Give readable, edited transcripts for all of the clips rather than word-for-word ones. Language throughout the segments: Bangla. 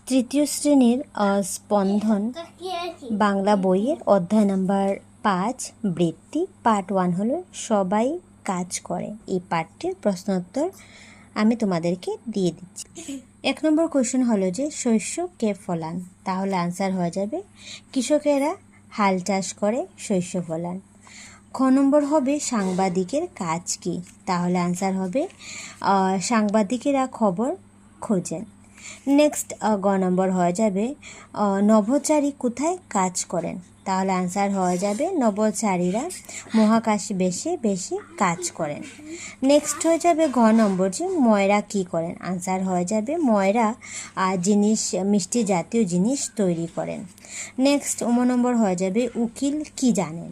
তৃতীয় শ্রেণীর স্পন্দন বাংলা বইয়ের অধ্যায় নাম্বার 5 বৃত্তি পার্ট 1 হলো সবাই কাজ করে। এই পার্টটির প্রশ্নোত্তর আমি তোমাদেরকে দিয়ে দিচ্ছি। 1 নম্বর কোশ্চেন হলো যে শস্য কে ফলান, তাহলে আনসার হয়ে যাবে কৃষকেরা হাল চাষ করে শস্য ফলান। খ নম্বর হবে সাংবাদিকের কাজ কি, তাহলে আনসার হবে সাংবাদিকেরা খবর খোঁজেন। নেক্সট গ নম্বর হয়ে যাবে নভোচারী কোথায় কাজ করেন, তাহলে আনসার হয়ে যাবে নভোচারীরা মহাকাশ বেশি কাজ করেন। নেক্সট হয়ে যাবে ঘ নম্বর যে ময়রা কি করেন, আনসার হয়ে যাবে ময়রা মিষ্টি জাতীয় জিনিস তৈরি করেন। নেক্সট নম্বর হয়ে যাবে উকিল কি জানেন,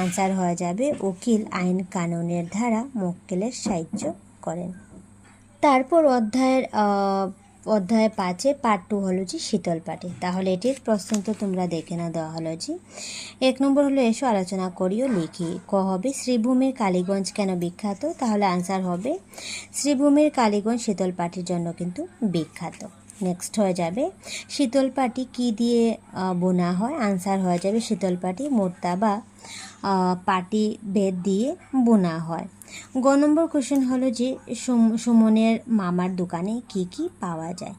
আনসার হয়ে যাবে উকিল আইন কানুনের ধারা মক্কেলের সাহায্য করেন। তারপর অধ্যায় 5 পার্ট 2 হলো যে শীতল পাটি, তাহলে এটির প্রশ্নোত্তর তোমরা দেখে না দেওয়া হলো যে 1 নম্বর হলো এসো আলোচনা করিও লিখি। ক হবে শ্রীভূমির কালীগঞ্জ কেন বিখ্যাত, তাহলে আনসার হবে শ্রীভূমির কালীগঞ্জ শীতল পাটির জন্য কিন্তু বিখ্যাত। নেক্সট হয়ে যাবে শীতল পাটি কী দিয়ে বোনা হয়, আনসার হয়ে যাবে শীতল পাটি মোর্তা বা পাটি বেত দিয়ে বোনা হয়। গ নম্বর কোশ্চেন হলো যে সুমনের মামার দোকানে কি কি পাওয়া যায়,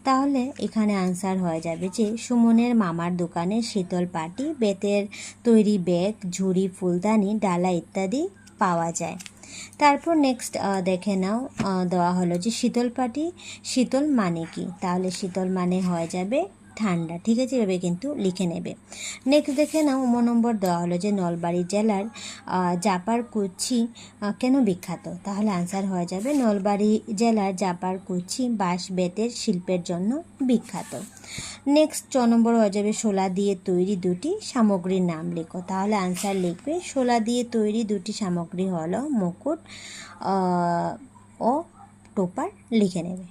তাহলে এখানে আনসার হয়ে যাবে যে সুমনের মামার দোকানে শীতল পাটি বেতের তৈরি ব্যাগ ঝুড়ি ফুলদানি ডালা ইত্যাদি পাওয়া যায়। তারপর নেক্সট দেখে নাও দেওয়া হলো যে শীতল পাটি শীতল মানে কি, তাহলে শীতল মানে হয়ে যাবে ঠান্ডা। ঠিক আছে, এভাবে কিন্তু লিখে নেবে। নেক্সট দেখে নাও নম্বর দেওয়া হলো যে নলবাড়ি জেলার জাপারকুচি কেন বিখ্যাত, তাহলে আনসার হয়ে যাবে নলবাড়ি জেলার জাপারকুচি বাঁশ বেতের শিল্পের জন্য বিখ্যাত। নেক্সট 6 নম্বর হয়ে যাবে শোলা দিয়ে তৈরি দুটি সামগ্রীর নাম লেখো, তাহলে আনসার লিখবে শোলা দিয়ে তৈরি দুটি সামগ্রী হলো মুকুট ও টোপার, লিখে নেবে।